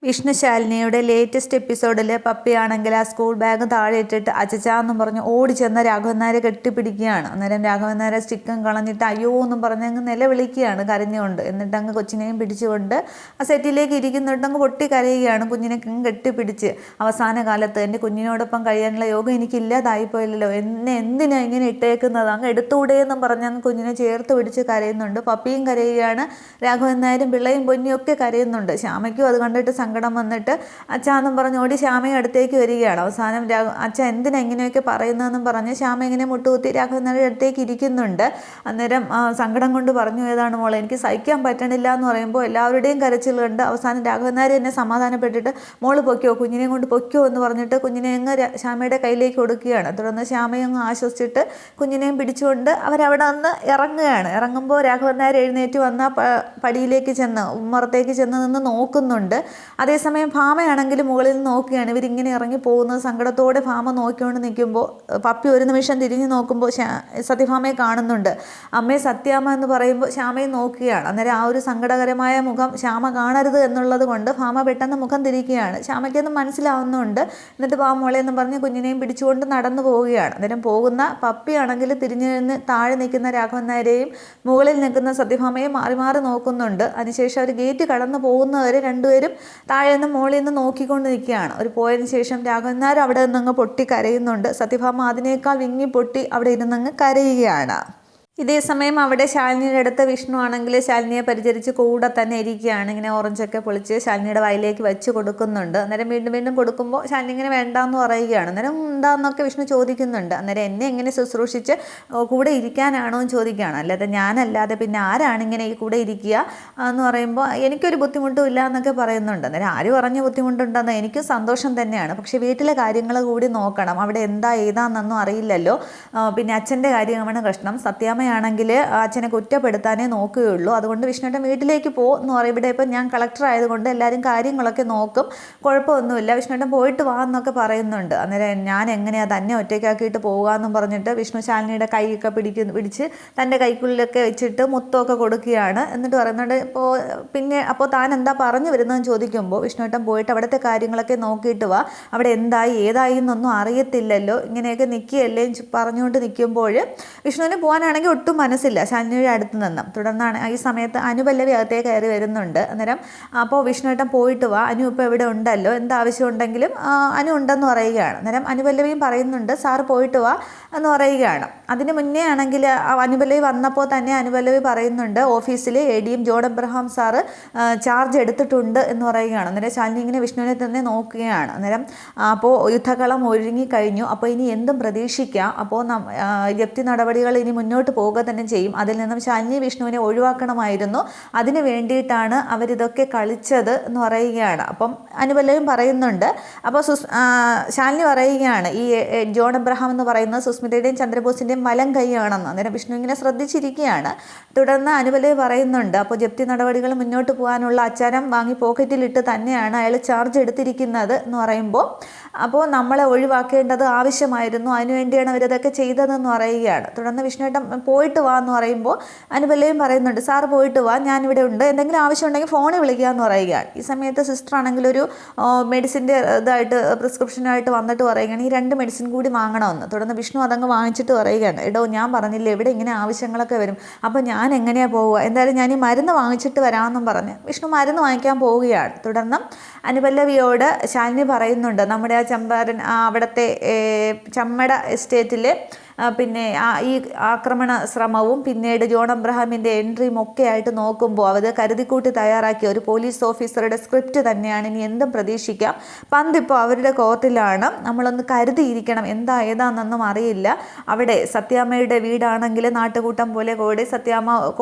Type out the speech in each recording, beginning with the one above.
വിഷ്ണുശാലിനിയുടെ latest എപ്പിസോഡിൽ പപ്പിയാണെങ്കിൽ ആ school bag താഴെ ഇട്ടിട്ട് അച്ചച്ചാന്നും പറഞ്ഞ് ഓടി ചെന്ന രാഘവൻ നായരെ കെട്ടിപ്പിടിക്കുകയാണ്. അന്നേരം രാഘവൻ നായരെ സ്റ്റിക്കും കളഞ്ഞിട്ട് അയ്യോ എന്നും പറഞ്ഞ് അങ്ങ് നിലവിളിക്കുകയാണ് കരഞ്ഞുകൊണ്ട്. എന്നിട്ട് അങ്ങ് കൊച്ചിനെയും പിടിച്ചുകൊണ്ട് ആ സെറ്റിലേക്ക് ഇരിക്കുന്നിട്ട് അങ്ങ് പൊട്ടി കരയുകയാണ് കുഞ്ഞിനെ കെട്ടിപ്പിടിച്ച്. അവസാന കാലത്ത് എൻ്റെ കുഞ്ഞിനോടൊപ്പം കഴിയാനുള്ള യോഗം എനിക്കില്ലാതായിപ്പോയില്ലല്ലോ, എന്നെ എന്തിനാ ഇങ്ങനെ ഇട്ടേക്കുന്നത്, അങ്ങ് എടുത്തുകൂടെ എന്നും പറഞ്ഞ് അങ്ങ് കുഞ്ഞിനെ ചേർത്ത് പിടിച്ച് കരയുന്നുണ്ട്. പപ്പിയും കരയുകയാണ്, രാഘവൻ നായരും പിള്ളയും പൊന്നിയും ഒക്കെ കരയുന്നുണ്ട്. ശ്യാമയ്ക്കും അത് കണ്ടിട്ട് സങ്കടം വന്നിട്ട് അച്ഛാന്നും പറഞ്ഞ് ഓടി ശ്യാമയും അടുത്തേക്ക് വരികയാണ്. അവസാനം അച്ഛ എന്തിനാ ഇങ്ങനെയൊക്കെ പറയുന്നതെന്നും പറഞ്ഞ് ശ്യാമ ഇങ്ങനെ മുട്ടുകുത്തി രാഘവൻ നായരുടെ അടുത്തേക്ക് ഇരിക്കുന്നുണ്ട്. അന്നേരം സങ്കടം കൊണ്ട് പറഞ്ഞു, ഏതാണ് മോളെ, എനിക്ക് സഹിക്കാൻ പറ്റണില്ല എന്ന് പറയുമ്പോൾ എല്ലാവരുടെയും കരച്ചിൽ കണ്ട് അവസാനം രാഘവൻ നായർ എന്നെ സമാധാനപ്പെട്ടിട്ട് മോള് പൊയ്ക്കോ, കുഞ്ഞിനെ കൊണ്ട് പൊയ്ക്കോ എന്ന് പറഞ്ഞിട്ട് കുഞ്ഞിനെ അങ്ങ് ശ്യാമയുടെ കയ്യിലേക്ക് കൊടുക്കുകയാണ്. തുടർന്ന് ശ്യാമയും അങ്ങ് ആശ്വസിച്ചിട്ട് കുഞ്ഞിനെയും പിടിച്ചുകൊണ്ട് അവരവിടെ നിന്ന് ഇറങ്ങുകയാണ്. ഇറങ്ങുമ്പോൾ രാഘവൻ നായർ എഴുന്നേറ്റ് വന്ന പടിയിലേക്ക് ചെന്ന് ഉമ്മറത്തേക്ക് ചെന്ന് നിന്ന് നോക്കുന്നുണ്ട്. അതേസമയം ഭാമയാണെങ്കിൽ മുകളിൽ നിന്ന് നോക്കുകയാണ്. ഇവരിങ്ങനെ ഇറങ്ങി പോകുന്നത് സങ്കടത്തോടെ ഭാമ നോക്കിക്കൊണ്ട് നിൽക്കുമ്പോൾ പപ്പി ഒരു നിമിഷം തിരിഞ്ഞു നോക്കുമ്പോൾ സത്യഭാമയെ കാണുന്നുണ്ട്. അമ്മയെ സത്യാമ്മ എന്ന് പറയുമ്പോൾ ശ്യാമയെ നോക്കുകയാണ്. അന്നേരം ആ ഒരു സങ്കടകരമായ മുഖം ശ്യാമ കാണരുത് എന്നുള്ളത് കൊണ്ട് ഭാമ പെട്ടെന്ന് മുഖം തിരിക്കുകയാണ്. ശ്യാമയ്ക്കൊന്നും മനസ്സിലാവുന്നുണ്ട്. എന്നിട്ട് മോളെ എന്ന് പറഞ്ഞ് കുഞ്ഞിനെയും പിടിച്ചുകൊണ്ട് നടന്നു പോവുകയാണ്. അന്നേരം പോകുന്ന പപ്പിയാണെങ്കിൽ തിരിഞ്ഞു നിന്ന് താഴെ നിൽക്കുന്ന രാഘവൻ നായരെയും മുകളിൽ നിൽക്കുന്ന സത്യഭാമയെ മാറി മാറി നോക്കുന്നുണ്ട്. അതിനുശേഷം അവർ ഗേറ്റ് കടന്നു പോകുന്നവരെ രണ്ടുപേരും താഴെ നിന്ന് മുകളിൽ നിന്ന് നോക്കിക്കൊണ്ട് നിൽക്കുകയാണ്. ഒരു പോയതിന് ശേഷം രാഘവൻ നായർ അവിടെ നിന്നങ്ങ് പൊട്ടി കരയുന്നുണ്ട്. സത്യഭാമ അതിനേക്കാൾ വിങ്ങി പൊട്ടി അവിടെ ഇരുന്നങ്ങ് കരയുകയാണ്. ഇതേസമയം അവിടെ ശാലിനിയുടെ അടുത്ത് വിഷ്ണു ആണെങ്കിൽ ശാലിനിയെ പരിചരിച്ച് കൂടെ തന്നെ ഇരിക്കുകയാണ്. ഇങ്ങനെ ഓറഞ്ചൊക്കെ പൊളിച്ച് ശാലിനിയുടെ വായിലേക്ക് വെച്ച് കൊടുക്കുന്നുണ്ട്. അന്നേരം വീണ്ടും വീണ്ടും കൊടുക്കുമ്പോൾ ശാലിനി ഇങ്ങനെ വേണ്ടാന്ന് പറയുകയാണ്. അന്നേരം എന്താന്നൊക്കെ വിഷ്ണു ചോദിക്കുന്നുണ്ട്. അന്നേരം എന്നെ എങ്ങനെ ശുശ്രൂഷിച്ച് കൂടെ ഇരിക്കാനാണോ എന്ന് ചോദിക്കുകയാണ്. അല്ലാതെ ഞാനല്ലാതെ പിന്നെ ആരാണ് ഇങ്ങനെ ഈ കൂടെ ഇരിക്കുക എന്ന് പറയുമ്പോൾ എനിക്കൊരു ബുദ്ധിമുട്ടും ഇല്ല എന്നൊക്കെ പറയുന്നുണ്ട്. അന്നേരം ആര് പറഞ്ഞ് ബുദ്ധിമുട്ടുണ്ടെന്ന് എനിക്കും സന്തോഷം തന്നെയാണ്, പക്ഷേ വീട്ടിലെ കാര്യങ്ങൾ കൂടി നോക്കണം, അവിടെ എന്താ ഏതാണെന്നൊന്നും അറിയില്ലല്ലോ. പിന്നെ അച്ഛൻ്റെ കാര്യമാണ് പ്രശ്നം. സത്യാമ്മ ആണെങ്കിൽ അച്ഛനെ കുറ്റപ്പെടുത്താനേ നോക്കുകയുള്ളൂ. അതുകൊണ്ട് വിഷ്ണുവേട്ടൻ വീട്ടിലേക്ക് എന്ന് പറയും. ഇവിടെ ഇപ്പം ഞാൻ കളക്ടർ ആയതുകൊണ്ട് എല്ലാവരും കാര്യങ്ങളൊക്കെ നോക്കും, കുഴപ്പമൊന്നുമില്ല, വിഷ്ണുവേട്ടൻ പോയിട്ട് വാ എന്നൊക്കെ പറയുന്നുണ്ട്. അന്നേരം ഞാൻ എങ്ങനെയാണ് തന്നെ ഒറ്റയ്ക്കാക്കിയിട്ട് പോകാമെന്നും പറഞ്ഞിട്ട് വിഷ്ണു ശാലിനിയുടെ കൈയൊക്കെ പിടിച്ച് തൻ്റെ കൈക്കുള്ളിലൊക്കെ വെച്ചിട്ട് മുത്തമൊക്കെ കൊടുക്കുകയാണ്. എന്നിട്ട് പറയുന്നുണ്ട് അപ്പോൾ താൻ എന്താ പറഞ്ഞു വരുന്നതെന്ന് ചോദിക്കുമ്പോൾ വിഷ്ണുവേട്ടൻ പോയിട്ട് അവിടുത്തെ കാര്യങ്ങളൊക്കെ നോക്കിയിട്ട് വാ, അവിടെ എന്തായി ഏതായി എന്നൊന്നും അറിയത്തില്ലല്ലോ, ഇങ്ങനെയൊക്കെ നിൽക്കുകയല്ലേ പറഞ്ഞുകൊണ്ട് നിൽക്കുമ്പോൾ വിഷ്ണുവിന് പോകാനാണെങ്കിൽ ഒട്ടും മനസ്സില്ല ശാലിനിയുടെ അടുത്ത് നിന്നും. തുടർന്നാണ് ഈ സമയത്ത് അനുപല്ലവി അകത്തേക്ക് കയറി വരുന്നുണ്ട്. അന്നേരം അപ്പോൾ വിഷ്ണുവേട്ടൻ പോയിട്ട് വാ, അനു ഇപ്പോൾ ഇവിടെ ഉണ്ടല്ലോ, എന്താവശ്യം ഉണ്ടെങ്കിലും അനു ഉണ്ടെന്ന് പറയുകയാണ്. അന്നേരം അനുപല്ലവിയും പറയുന്നുണ്ട് സാറ് പോയിട്ട് വാ എന്ന് പറയുകയാണ്. അതിന് മുന്നേ ആണെങ്കിൽ അനുപല്ലവി വന്നപ്പോൾ തന്നെ അനുപല്ലവി പറയുന്നുണ്ട് ഓഫീസിൽ ADM John Abraham sir charge എടുത്തിട്ടുണ്ട് എന്ന് പറയുകയാണ്. അന്നേരം ശാലിനി ഇങ്ങനെ വിഷ്ണുവിനെ തന്നെ നോക്കുകയാണ്. അന്നേരം അപ്പോൾ യുദ്ധകളം ഒരുങ്ങിക്കഴിഞ്ഞു, അപ്പോൾ ഇനി എന്തും പ്രതീക്ഷിക്കാം, അപ്പോൾ ജപ്തി നടപടികൾ ഇനി മുന്നോട്ട് പോവുക തന്നെ ചെയ്യും, അതിൽ നിന്നും ശാലിനി വിഷ്ണുവിനെ ഒഴിവാക്കണമായിരുന്നു, അതിന് വേണ്ടിയിട്ടാണ് അവരിതൊക്കെ കളിച്ചത് എന്ന് പറയുകയാണ്. അപ്പം അനുപല്ലവും പറയുന്നുണ്ട്. അപ്പോൾ ശാലിനി പറയുകയാണ് ഈ ജോൺ എബ്രഹാം എന്ന് പറയുന്നത് സുസ്മിതയുടെയും ചന്ദ്രബോസിൻ്റെയും വലം കൈയാണെന്ന്. അന്നേരം വിഷ്ണു ഇങ്ങനെ ശ്രദ്ധിച്ചിരിക്കുകയാണ്. തുടർന്ന് അനുപല്ലവി പറയുന്നുണ്ട് അപ്പോൾ ജപ്തി നടപടികൾ മുന്നോട്ട് പോകാനുള്ള അച്ചാരം വാങ്ങി പോക്കറ്റിലിട്ട് തന്നെയാണ് അയാൾ ചാർജ് എടുത്തിരിക്കുന്നത് എന്ന് പറയുമ്പോൾ അപ്പോൾ നമ്മളെ ഒഴിവാക്കേണ്ടത് ആവശ്യമായിരുന്നു, അതിനുവേണ്ടിയാണ് അവരതൊക്കെ ചെയ്തതെന്ന് പറയുകയാണ്. തുടർന്ന് വിഷ്ണുവേട്ടൻ പോയിട്ട് വാ എന്ന് പറയുമ്പോൾ അനുപല്ലയും പറയുന്നുണ്ട് സാറ് പോയിട്ട് വാ, ഞാനിവിടെ ഉണ്ട്, എന്തെങ്കിലും ആവശ്യമുണ്ടെങ്കിൽ ഫോണിൽ വിളിക്കുക എന്ന് പറയുകയാണ്. ഈ സമയത്ത് സിസ്റ്റർ ആണെങ്കിൽ ഒരു മെഡിസിൻ്റെ പ്രിസ്ക്രിപ്ഷനായിട്ട് വന്നിട്ട് പറയുകയാണ് ഈ 2 മെഡിസിൻ കൂടി വാങ്ങണമെന്ന്. തുടർന്ന് വിഷ്ണു അതങ്ങ് വാങ്ങിച്ചിട്ട് പറയുകയാണ് എടോ ഞാൻ പറഞ്ഞില്ലേ ഇവിടെ ഇങ്ങനെ ആവശ്യങ്ങളൊക്കെ വരും, അപ്പോൾ ഞാൻ എങ്ങനെയാണ് പോവുക, എന്തായാലും ഞാൻ ഈ മരുന്ന് വാങ്ങിച്ചിട്ട് വരാമെന്നും പറഞ്ഞ് വിഷ്ണു മരുന്ന് വാങ്ങിക്കാൻ പോവുകയാണ്. തുടർന്ന് അനുപല്ലവിയോട് ശാലിനി പറയുന്നുണ്ട് നമ്മുടെ ചമ്പാരൻ അവിടുത്തെ ചമ്മട എസ്റ്റേറ്റിൽ പിന്നെ ഈ ആക്രമണ ശ്രമവും പിന്നീട് ജോൺ എബ്രഹാമിൻ്റെ എൻട്രിയും ഒക്കെ ആയിട്ട് നോക്കുമ്പോൾ അത് കരുതിക്കൂട്ടി തയ്യാറാക്കിയ ഒരു പോലീസ് ഓഫീസറുടെ സ്ക്രിപ്റ്റ് തന്നെയാണ്, ഇനി എന്തും പ്രതീക്ഷിക്കാം, പന്തിപ്പോൾ അവരുടെ കോർട്ടിലാണ്, നമ്മളൊന്ന് കരുതിയിരിക്കണം, എന്താ ഏതാണെന്നൊന്നും അറിയില്ല, അവിടെ സത്യാമ്മയുടെ വീടാണെങ്കിൽ നാട്ടുകൂട്ടം പോലെ കൂടി സത്യാമ്മ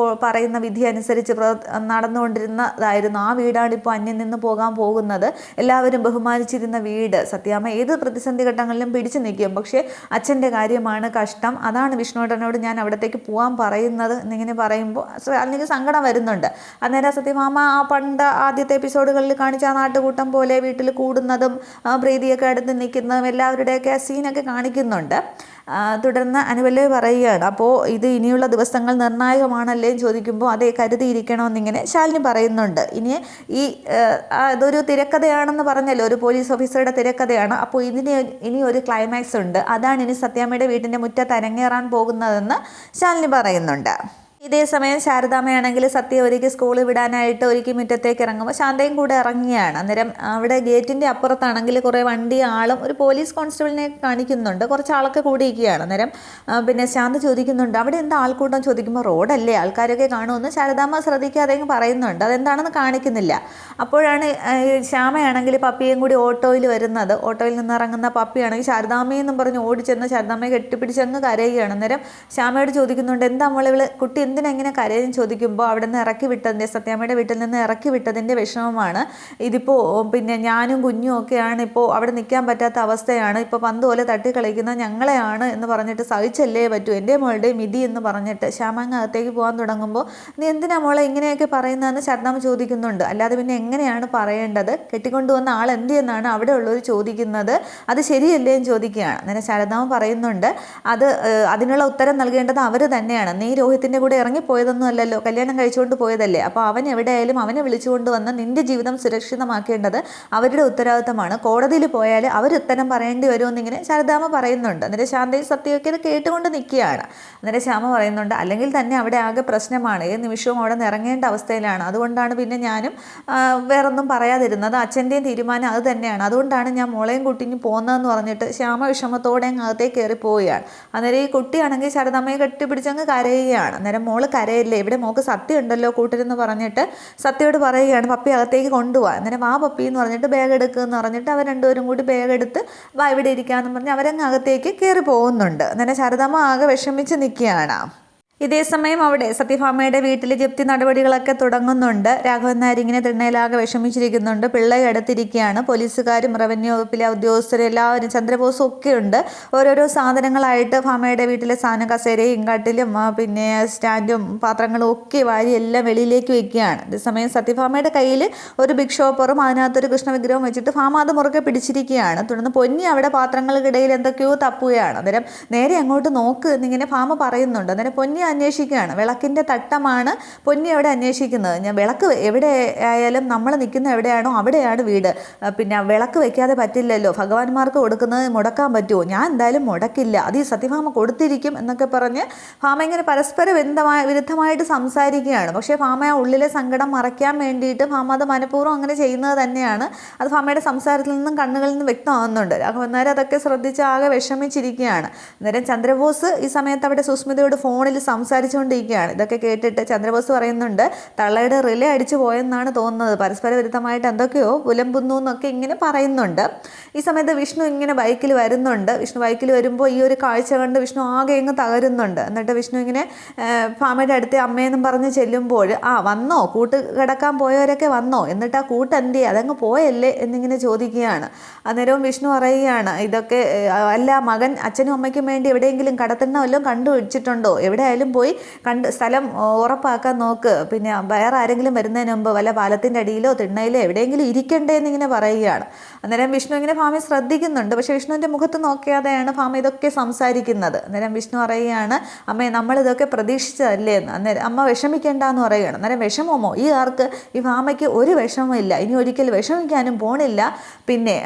പറയുന്ന വിധി അനുസരിച്ച് നടന്നുകൊണ്ടിരുന്നതായിരുന്നു, ആ വീടാണിപ്പോൾ അന്യം നിന്ന് പോകാൻ പോകുന്നത്, എല്ലാവരും ബഹുമാനിച്ചിരുന്ന വീട്, സത്യാമ്മ ഏത് പ്രതിസന്ധി ഘട്ടങ്ങളിലും പിടിച്ചു നിൽക്കും, പക്ഷേ അച്ഛൻ്റെ കാര്യമാണ് കഷ്ടം, അതാണ് വിഷ്ണുവേട്ടനോട് ഞാൻ അവിടത്തേക്ക് പോകാൻ പറയുന്നത് എന്നിങ്ങനെ പറയുമ്പോൾ അതിന് സങ്കടം വരുന്നുണ്ട്. അന്നേരം സത്യഭാമ പണ്ട് ആദ്യത്തെ എപ്പിസോഡുകളിൽ കാണിച്ച ആ നാട്ടുകൂട്ടം പോലെ വീട്ടിൽ കൂടുന്നതും പ്രീതിയൊക്കെ അടുത്ത് നിൽക്കുന്നതും എല്ലാവരുടെയൊക്കെ സീനൊക്കെ കാണിക്കുന്നുണ്ട്. തുടർന്ന് അനുപല്ലവി പറയുകയാണ്, അപ്പോൾ ഇത് ഇനിയുള്ള ദിവസങ്ങൾ നിർണായകമാണല്ലേ എന്ന് ചോദിക്കുമ്പോൾ അതേ കരുതിയിരിക്കണമെന്നിങ്ങനെ ശാലിനി പറയുന്നുണ്ട്. ഇനി അതൊരു തിരക്കഥയാണെന്ന് പറഞ്ഞല്ലോ, ഒരു പോലീസ് ഓഫീസറുടെ തിരക്കഥയാണ്. അപ്പോൾ ഇനി ഒരു ക്ലൈമാക്സ് ഉണ്ട്, അതാണ് ഇനി സത്യാമ്മയുടെ വീട്ടിൻ്റെ മുറ്റത്ത് അരങ്ങേറാൻ പോകുന്നതെന്ന് ശാലിനി പറയുന്നുണ്ട്. ഇതേ സമയം ശാരദാമ്മയാണെങ്കിൽ സത്യ ഒരുക്കി സ്കൂളിൽ വിടാനായിട്ട് ഒരുക്കി മുറ്റത്തേക്ക് ഇറങ്ങുമ്പോൾ ശാന്തയും കൂടെ ഇറങ്ങിയാണ്. അന്നേരം അവിടെ ഗേറ്റിൻ്റെ അപ്പുറത്താണെങ്കിൽ കുറേ വണ്ടി ആളും ഒരു പോലീസ് കോൺസ്റ്റബിളിനെ കാണിക്കുന്നുണ്ട്, കുറച്ച് ആളൊക്കെ കൂടിയിരിക്കുകയാണ്. അന്നേരം പിന്നെ ശാന്ത ചോദിക്കുന്നുണ്ട്, അവിടെ എന്താ ആൾക്കൂട്ടം ചോദിക്കുമ്പോൾ റോഡല്ലേ ആൾക്കാരൊക്കെ കാണുമെന്ന് ശാരദാമ്മ ശ്രദ്ധിക്കാതെ പറയുന്നുണ്ട്, അതെന്താണെന്ന് കാണിക്കുന്നില്ല. അപ്പോഴാണ് ശ്യാമയാണെങ്കിൽ പപ്പിയും കൂടി ഓട്ടോയിൽ വരുന്നത്. ഓട്ടോയിൽ നിന്ന് ഇറങ്ങുന്ന പപ്പിയാണെങ്കിൽ ശാരദാമ്മയെന്നും പറഞ്ഞ് ഓടിച്ചെന്ന് ശാരദാമ്മയെ കെട്ടിപ്പിടിച്ചങ്ങ് കരയുകയാണ്. അന്നേരം ശ്യാമയോട് ചോദിക്കുന്നുണ്ട്, എന്താ മോളെ കുട്ടി എന്തിനെങ്ങനെ കരയെന്ന് ചോദിക്കുമ്പോൾ അവിടെ നിന്ന് ഇറക്കി വിട്ടതിൻ്റെ സത്യാമ്മയുടെ വീട്ടിൽ നിന്ന് ഇറക്കി വിട്ടതിൻ്റെ വിഷമമാണ്. ഇതിപ്പോൾ പിന്നെ ഞാനും കുഞ്ഞും ഒക്കെയാണ് ഇപ്പോൾ അവിടെ നിൽക്കാൻ പറ്റാത്ത അവസ്ഥയാണ്, ഇപ്പോൾ പന്ത് പോലെ തട്ടിക്കളിക്കുന്ന ഞങ്ങളെയാണ് എന്ന് പറഞ്ഞിട്ട് സഹിച്ചല്ലേ പറ്റൂ, എൻ്റെ മോളുടെ മിതി എന്ന് പറഞ്ഞിട്ട് ശ്യാമങ്ങ് അകത്തേക്ക് പോകാൻ തുടങ്ങുമ്പോൾ നീ എന്തിനാ മോളെ ഇങ്ങനെയൊക്കെ പറയുന്നതെന്ന് ശാരദാമ്മ ചോദിക്കുന്നുണ്ട്. അല്ലാതെ പിന്നെ എങ്ങനെയാണ് പറയേണ്ടത്, കെട്ടിക്കൊണ്ടുവന്ന ആൾ എന്ത് എന്നാണ് അവിടെ ഉള്ളവർ ചോദിക്കുന്നത്, അത് ശരിയല്ലേ എന്ന് ചോദിക്കുകയാണ്. അങ്ങനെ ശാരദാമ്മ പറയുന്നുണ്ട്, അതിനുള്ള ഉത്തരം നൽകേണ്ടത് അവർ തന്നെയാണ്, നീ രോഹിത്തിൻ്റെ കൂടെ ഇറങ്ങിപ്പോയതൊന്നും അല്ലല്ലോ, കല്യാണം കഴിച്ചുകൊണ്ട് പോയതല്ലേ, അപ്പോൾ അവൻ എവിടെയായാലും അവനെ വിളിച്ചുകൊണ്ട് വന്ന് നിന്റെ ജീവിതം സുരക്ഷിതമാക്കേണ്ടത് അവരുടെ ഉത്തരവാദിത്തമാണ്, കോടതിയിൽ പോയാൽ അവർ ഉത്തരം പറയേണ്ടി വരുമെന്നിങ്ങനെ ശാരദാമ്മ പറയുന്നുണ്ട്. അന്നേരം ശാന്തയും സത്യമൊക്കെ ഇത് കേട്ടുകൊണ്ട് നിൽക്കുകയാണ്. അന്നേരം ശ്യാമ പറയുന്നുണ്ട്, അല്ലെങ്കിൽ തന്നെ അവിടെ ആകെ പ്രശ്നമാണ്, ഏത് നിമിഷവും അവിടെ നിന്ന് ഇറങ്ങേണ്ട അവസ്ഥയിലാണ്, അതുകൊണ്ടാണ് പിന്നെ ഞാനും വേറൊന്നും പറയാതിരുന്നത്, അച്ഛൻ്റെയും തീരുമാനം അത് തന്നെയാണ്, അതുകൊണ്ടാണ് ഞാൻ മോളെയും കുട്ടിയും പോകുന്നതെന്ന് പറഞ്ഞിട്ട് ശ്യാമ വിഷമത്തോടെ അകത്തേക്ക് കയറി പോവുകയാണ്. അന്നേരം ഈ കുട്ടിയാണെങ്കിൽ ശാരദാമ്മയെ കെട്ടിപ്പിടിച്ചങ്ങ് കരയുകയാണ്. അന്നേരം മോള് കരയില്ലേ, ഇവിടെ മോൾക്ക് സത്യം ഉണ്ടല്ലോ കൂട്ടരെന്ന് പറഞ്ഞിട്ട് സത്യയോട് പറയുകയാണ്, പപ്പി അകത്തേക്ക് കൊണ്ടുപോകാൻ. അന്നേരം വാ പപ്പി എന്ന് പറഞ്ഞിട്ട് ബാഗ് എടുക്കുമെന്ന് പറഞ്ഞിട്ട് അവർ രണ്ടുപേരും കൂടി ബാഗ് എടുത്ത് വാ ഇവിടെ ഇരിക്കാമെന്ന് പറഞ്ഞ് അവരങ്ങ് അകത്തേക്ക് കയറി പോകുന്നുണ്ട്. അന്നേരം ശാരദാമ്മ ആകെ വിഷമിച്ച് നിൽക്കുകയാണ്. ഇതേസമയം അവിടെ സത്യഭാമയുടെ വീട്ടിൽ ജപ്തി നടപടികളൊക്കെ തുടങ്ങുന്നുണ്ട്. രാഘവൻ നായർ ഇങ്ങനെ തിണ്ണയിലാകെ വിഷമിച്ചിരിക്കുന്നുണ്ട്. പിള്ളയെ അടുത്തിരിക്കുകയാണ്. പോലീസുകാരും റവന്യൂ വകുപ്പിലെ ഉദ്യോഗസ്ഥരും എല്ലാവരും ചന്ദ്രബോസും ഒക്കെ ഉണ്ട്. ഓരോരോ സാധനങ്ങളായിട്ട് ഭാമയുടെ വീട്ടിലെ സാധനം കസേരയും കട്ടിലും പിന്നെ സ്റ്റാൻഡും പാത്രങ്ങളും ഒക്കെ വാരി എല്ലാം വെളിയിലേക്ക് വെക്കുകയാണ്. അതേസമയം സത്യഭാമയുടെ കയ്യിൽ ഒരു ബിഗ് ഷോപ്പറും അതിനകത്തൊരു കൃഷ്ണവിഗ്രഹം വെച്ചിട്ട് ഭാമ അത് മുറുകെ പിടിച്ചിരിക്കുകയാണ്. തുടർന്ന് പൊന്നി അവിടെ പാത്രങ്ങൾക്കിടയിൽ എന്തൊക്കെയോ തപ്പുകയാണ്. അന്നേരം നേരെ അങ്ങോട്ട് നോക്ക് എന്നിങ്ങനെ ഭാമ പറയുന്നുണ്ട്. അന്നേരം പൊന്നി അന്വേഷിക്കുകയാണ്. വിളക്കിൻ്റെ തട്ടമാണ് പൊന്നി അവിടെ അന്വേഷിക്കുന്നത്. ഞാൻ വിളക്ക് എവിടെ ആയാലും നമ്മൾ നിൽക്കുന്ന എവിടെയാണോ അവിടെയാണ് വീട്, പിന്നെ വിളക്ക് വെക്കാതെ പറ്റില്ലല്ലോ, ഭഗവാന്മാർക്ക് കൊടുക്കുന്നത് മുടക്കാൻ പറ്റുമോ, ഞാൻ എന്തായാലും മുടക്കില്ല, അത് ഈ സത്യഭാമ കൊടുത്തിരിക്കും എന്നൊക്കെ പറഞ്ഞ് ഭാമ ഇങ്ങനെ പരസ്പര വിരുദ്ധമായിട്ട് സംസാരിക്കുകയാണ്. പക്ഷേ ഭാമ ആ ഉള്ളിലെ സങ്കടം മറയ്ക്കാൻ വേണ്ടിയിട്ട് ഭാമ അത് മനഃപൂർവ്വം അങ്ങനെ ചെയ്യുന്നത് തന്നെയാണ്. അത് ഭാമയുടെ സംസാരത്തിൽ നിന്നും കണ്ണുകളിൽ നിന്നും വ്യക്തമാകുന്നുണ്ട്. രാഘവൻ നായർ അതൊക്കെ ശ്രദ്ധിച്ച് ആകെ വിഷമിച്ചിരിക്കുകയാണ്. അന്നേരം ചന്ദ്രബോസ് ഈ സമയത്ത് അവിടെ സുസ്മിതയോട് ഫോണിൽ സംസാരിച്ചുകൊണ്ടിരിക്കുകയാണ്. ഇതൊക്കെ കേട്ടിട്ട് ചന്ദ്രബോസ് പറയുന്നുണ്ട്, തള്ളയുടെ റിലേ അടിച്ചു പോയെന്നാണ് തോന്നുന്നത്, പരസ്പര വിരുദ്ധമായിട്ട് എന്തൊക്കെയോ പുലമ്പുന്നു എന്നൊക്കെ ഇങ്ങനെ പറയുന്നുണ്ട്. ഈ സമയത്ത് വിഷ്ണു ഇങ്ങനെ ബൈക്കിൽ വരുന്നുണ്ട്. വിഷ്ണു ബൈക്കിൽ വരുമ്പോൾ ഈ ഒരു കാഴ്ച കണ്ട് വിഷ്ണു ആകെ ഇങ്ങ് തകരുന്നുണ്ട്. എന്നിട്ട് വിഷ്ണു ഇങ്ങനെ ഭാമയുടെ അടുത്ത് അമ്മയെന്നും പറഞ്ഞ് ചെല്ലുമ്പോൾ വന്നോ, കൂട്ട് കിടക്കാൻ പോയവരൊക്കെ വന്നോ, എന്നിട്ട് ആ കൂട്ട് എന്തിയെ, അതങ്ങ് പോയല്ലേ എന്നിങ്ങനെ ചോദിക്കുകയാണ്. അന്നേരവും വിഷ്ണു പറയുകയാണ്, ഇതൊക്കെ അല്ല മകൻ അച്ഛനും അമ്മയ്ക്കും വേണ്ടി എവിടെയെങ്കിലും കടത്തിണ്ണ വല്ലതും കണ്ടുപിടിച്ചിട്ടുണ്ടോ, എവിടെയായാലും പോയി കണ്ട് സ്ഥലം ഉറപ്പാക്കാൻ നോക്ക്, പിന്നെ വേറെ ആരെങ്കിലും വരുന്നതിന് മുമ്പ് വല്ല പാലത്തിൻ്റെ അടിയിലോ തിണ്ണയിലോ എവിടെയെങ്കിലും ഇരിക്കണ്ടേ എന്നിങ്ങനെ പറയുകയാണ്. അന്നേരം വിഷ്ണു ഇങ്ങനെ ഭാമയെ ശ്രദ്ധിക്കുന്നുണ്ട്. പക്ഷേ വിഷ്ണുവിൻ്റെ മുഖത്ത് നോക്കിയാതെയാണ് ഭാമ ഇതൊക്കെ സംസാരിക്കുന്നത്. അന്നേരം വിഷ്ണു പറയുകയാണ്, അമ്മേ നമ്മളിതൊക്കെ പ്രതീക്ഷിച്ചതല്ലേ എന്ന്. അന്നേരം അമ്മ വിഷമിക്കേണ്ട എന്ന് പറയുകയാണ്. അന്നേരം വിഷമമോ, ഈ ഈ ഭാമയ്ക്ക് ഒരു വിഷമവും ഇല്ല, ഇനി ഒരിക്കൽ വിഷമിക്കാനും പോണില്ല. പിന്നെ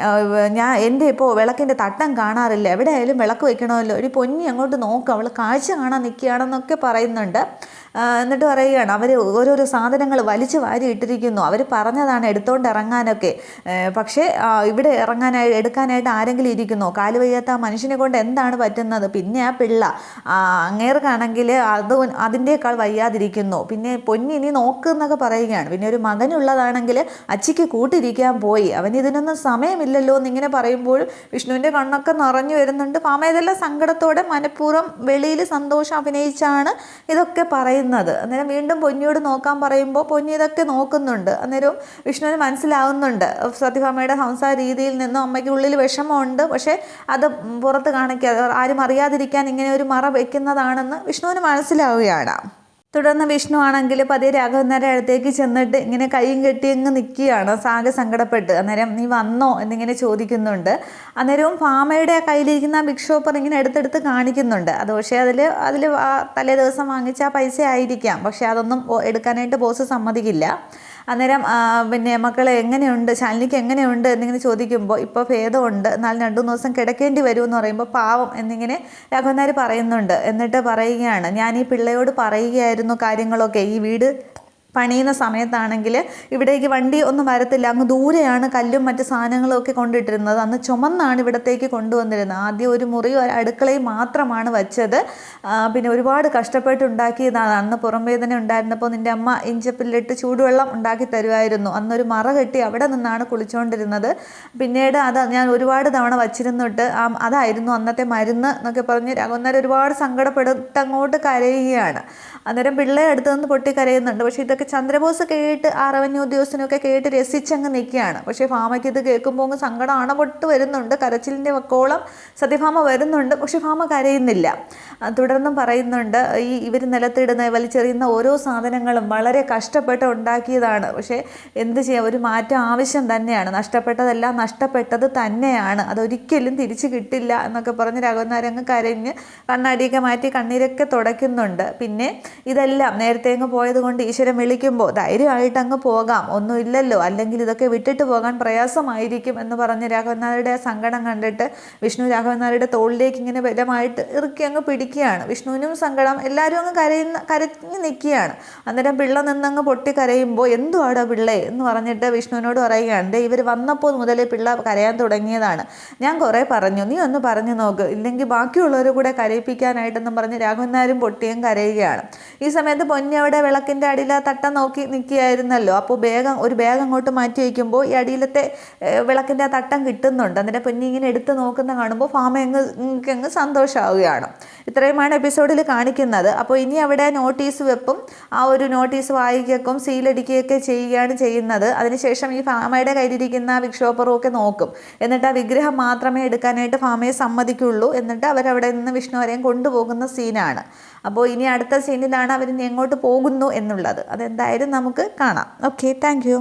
എൻ്റെ ഇപ്പോൾ വിളക്കിൻ്റെ തട്ടം കാണാറില്ല, എവിടെയായാലും വിളക്ക് വെക്കണമല്ലോ, ഒരു പൊന്നി അങ്ങോട്ട് നോക്കുക, അവൾ കാഴ്ച കാണാൻ നിൽക്കുകയാണെന്നൊക്കെ പറയുന്നുണ്ട്. എന്നിട്ട് പറയുകയാണ്, അവർ ഓരോരോ സാധനങ്ങൾ വലിച്ചു വാരി ഇട്ടിരിക്കുന്നു, അവർ പറഞ്ഞതാണ് എടുത്തുകൊണ്ട് ഇറങ്ങാനൊക്കെ, പക്ഷേ ഇവിടെ എടുക്കാനായിട്ട് ആരെങ്കിലും ഇരിക്കുന്നു, കാല് വയ്യാത്ത ആ മനുഷ്യനെ കൊണ്ട് എന്താണ് പറ്റുന്നത്, പിന്നെ ആ പിള്ള അങ്ങേർക്കാണെങ്കിൽ അതിൻ്റെക്കാൾ വയ്യാതിരിക്കുന്നു, പിന്നെ പൊന്നി ഇനി നോക്കുന്നൊക്കെ പറയുകയാണ്. പിന്നെ ഒരു മകനുള്ളതാണെങ്കിൽ അച്ചിക്ക് കൂട്ടിരിക്കാൻ പോയി, അവനിതിനൊന്നും സമയമില്ലല്ലോ എന്നിങ്ങനെ പറയുമ്പോൾ വിഷ്ണുവിൻ്റെ കണ്ണൊക്കെ നിറഞ്ഞു വരുന്നുണ്ട്. ഭാമ ഇതെല്ലാം സങ്കടത്തോടെ മനഃപൂർവ്വം വെളിയിൽ സന്തോഷം അഭിനയിച്ചാണ് ഇതൊക്കെ പറയുന്നത്. അന്നേരം വീണ്ടും പൊന്നിയോട് നോക്കാൻ പറയുമ്പോൾ പൊന്നി ഇതൊക്കെ നോക്കുന്നുണ്ട്. അന്നേരം വിഷ്ണുവിന് മനസ്സിലാവുന്നുണ്ട് സത്യഭാമയുടെ സംസാര രീതിയിൽ നിന്നും അമ്മയ്ക്ക് ഉള്ളിൽ വിഷമമുണ്ട്, പക്ഷേ അത് പുറത്ത് കാണിക്കാതെ ആരും അറിയാതിരിക്കാൻ ഇങ്ങനെ ഒരു മറ വയ്ക്കുന്നതാണെന്ന് വിഷ്ണുവിന് മനസ്സിലാവുകയാണ്. തുടർന്ന് വിഷ്ണു ആണെങ്കിൽ പതിയെ രാഘവൻ നായരുടെ അടുത്തേക്ക് ചെന്നിട്ട് ഇങ്ങനെ കൈയും കെട്ടി അങ്ങ് നിൽക്കുകയാണ്, ആകെ സങ്കടപ്പെട്ട്. അന്നേരം നീ വന്നോ എന്നിങ്ങനെ ചോദിക്കുന്നുണ്ട്. അന്നേരവും ഭാമയുടെ കയ്യിലിരിക്കുന്ന ബിഗ് ഷോപ്പർ ഇങ്ങനെ എടുത്തെടുത്ത് കാണിക്കുന്നുണ്ട്. അത് പക്ഷേ അതിൽ തലേ ദിവസം വാങ്ങിച്ച ആ പൈസ ആയിരിക്കാം, പക്ഷേ അതൊന്നും എടുക്കാനായിട്ട് ബോസ് സമ്മതിക്കില്ല. അന്നേരം പിന്നെ മക്കളെ എങ്ങനെയുണ്ട്, ശാലിനിക്ക് എങ്ങനെയുണ്ട് എന്നിങ്ങനെ ചോദിക്കുമ്പോൾ ഇപ്പോൾ ഭേദമുണ്ട്, എന്നാൽ 2-3 ദിവസം കിടക്കേണ്ടി വരുമെന്ന് പറയുമ്പോൾ പാവം എന്നിങ്ങനെ രാഘവൻ നായർ പറയുന്നുണ്ട്. എന്നിട്ട് പറയുകയാണ്, ഞാൻ ഈ പിള്ളയോട് പറയുകയായിരുന്നു കാര്യങ്ങളൊക്കെ. ഈ വീട് പണിയുന്ന സമയത്താണെങ്കിൽ ഇവിടേക്ക് വണ്ടി ഒന്നും വരത്തില്ല, അങ്ങ് ദൂരെയാണ് കല്ലും മറ്റ് സാധനങ്ങളും ഒക്കെ കൊണ്ടിട്ടിരുന്നത്. അന്ന് ചുമന്നാണ് ഇവിടത്തേക്ക് കൊണ്ടുവന്നിരുന്നത്. ആദ്യം ഒരു മുറി അടുക്കളയും മാത്രമാണ് വച്ചത്. പിന്നെ ഒരുപാട് കഷ്ടപ്പെട്ടുണ്ടാക്കിയതാണ്. അന്ന് പുറം വേദന ഉണ്ടായിരുന്നപ്പോൾ നിൻ്റെ അമ്മ ഇഞ്ചപ്പില്ലിട്ട് ചൂടുവെള്ളം ഉണ്ടാക്കി തരുമായിരുന്നു. അന്നൊരു മറ കെട്ടി അവിടെ നിന്നാണ് കുളിച്ചുകൊണ്ടിരുന്നത്. പിന്നീട് അത് ഞാൻ ഒരുപാട് തവണ വച്ചിരുന്നിട്ട് അതായിരുന്നു അന്നത്തെ മരുന്ന് എന്നൊക്കെ പറഞ്ഞ് രാഘവൻ നായർ ഒരുപാട് സങ്കടപ്പെടുത്തങ്ങോട്ട് കരയുകയാണ്. അന്നേരം പിള്ളയെ അടുത്ത് നിന്ന് പൊട്ടി കരയുന്നുണ്ട്. പക്ഷേ ഇതൊക്കെ ചന്ദ്രബോസ് കേട്ട് ആ റവന്യൂ ഉദ്യോഗസ്ഥനൊക്കെ കേട്ട് രസിച്ചങ്ങ് നിൽക്കുകയാണ്. പക്ഷേ ഭാമയ്ക്ക് ഇത് കേൾക്കുമ്പോൾ അങ്ങ് സങ്കടം അണപൊട്ട് വരുന്നുണ്ട്, കരച്ചിലിൻ്റെ വക്കോളം സത്യഭാമ വരുന്നുണ്ട്. പക്ഷെ ഭാമ കരയുന്നില്ല. തുടർന്നും പറയുന്നുണ്ട്, ഇവർ നിലത്തിടുന്ന വലിച്ചെറിയുന്ന ഓരോ സാധനങ്ങളും വളരെ കഷ്ടപ്പെട്ട് ഉണ്ടാക്കിയതാണ്. പക്ഷേ എന്ത് ചെയ്യാം, ഒരു മാറ്റം ആവശ്യം തന്നെയാണ്. നഷ്ടപ്പെട്ടതെല്ലാം നഷ്ടപ്പെട്ടത് തന്നെയാണ്, അതൊരിക്കലും തിരിച്ചു കിട്ടില്ല എന്നൊക്കെ പറഞ്ഞ് രാഘവൻ നായർ അങ്ങ് കരഞ്ഞ് കണ്ണാടിയൊക്കെ മാറ്റി കണ്ണീരൊക്കെ തുടയ്ക്കുന്നുണ്ട്. പിന്നെ ഇതെല്ലാം നേരത്തെ അങ്ങ് പോയത് കൊണ്ട് ഈശ്വരൻ വിളിക്കുമ്പോൾ ധൈര്യമായിട്ട് അങ്ങ് പോകാം, ഒന്നുമില്ലല്ലോ, അല്ലെങ്കിൽ ഇതൊക്കെ വിട്ടിട്ട് പോകാൻ പ്രയാസമായിരിക്കും എന്ന് പറഞ്ഞ് രാഘവൻ നായരുടെ സങ്കടം കണ്ടിട്ട് വിഷ്ണു രാഘവൻ നായരുടെ തോളിലേക്ക് ഇങ്ങനെ ബലമായിട്ട് ഇറുക്കി അങ്ങ് പിടിക്കുകയാണ്. വിഷ്ണുവിനും സങ്കടം, എല്ലാവരും അങ്ങ് കരഞ്ഞ് നിൽക്കുകയാണ്. അന്നേരം പിള്ള നിന്നങ്ങ് പൊട്ടി കരയുമ്പോൾ എന്തുവാടോ പിള്ളേ എന്ന് പറഞ്ഞിട്ട് വിഷ്ണുവിനോട് പറയുകയാണ്, ഇവർ വന്നപ്പോൾ മുതലേ പിള്ള കരയാൻ തുടങ്ങിയതാണ്, ഞാൻ കുറേ പറഞ്ഞു, നീ ഒന്ന് പറഞ്ഞു നോക്ക്, ഇല്ലെങ്കിൽ ബാക്കിയുള്ളവരെ കൂടെ കരയിപ്പിക്കാനായിട്ടെന്നും പറഞ്ഞ് രാഘവൻ നായരും പൊട്ടിയും കരയുകയാണ്. ഈ സമയത്ത് പൊന്നി അവിടെ വിളക്കിൻ്റെ അടിയിലെ തട്ടം നോക്കി നിൽക്കുകയായിരുന്നല്ലോ. അപ്പോൾ ഒരു ബാഗ് അങ്ങോട്ട് മാറ്റി വയ്ക്കുമ്പോൾ ഈ അടിയിലത്തെ വിളക്കിൻ്റെ ആ തട്ടം കിട്ടുന്നുണ്ട്. അതിൻ്റെ പൊന്നി ഇങ്ങനെ എടുത്ത് നോക്കുന്ന കാണുമ്പോൾ ഭാമ അങ്ങ് സന്തോഷമാവുകയാണ്. ഇത്രയുമാണ് എപ്പിസോഡിൽ കാണിക്കുന്നത്. അപ്പോൾ ഇനി അവിടെ നോട്ടീസ് വെപ്പും ആ ഒരു നോട്ടീസ് വായിക്കുകയും സീലടിക്കുകയൊക്കെ ചെയ്യുകയാണ് ചെയ്യുന്നത്. അതിനുശേഷം ഈ ഭാമയുടെ കയ്യിലിരിക്കുന്ന ബിഗ് ഷോപ്പറും ഒക്കെ നോക്കും. എന്നിട്ട് ആ വിഗ്രഹം മാത്രമേ എടുക്കാനായിട്ട് ഭാമയെ സമ്മതിക്കുള്ളൂ. എന്നിട്ട് അവരവിടെ നിന്ന് വിഷ്ണുവരെയും കൊണ്ടുപോകുന്ന സീനാണ്. അപ്പോൾ ഇനി അടുത്ത സീനിലാണ് അവരിനി എങ്ങോട്ട് പോകുന്നു എന്നുള്ളത്. അതെന്തായാലും നമുക്ക് കാണാം. Okay, thank you.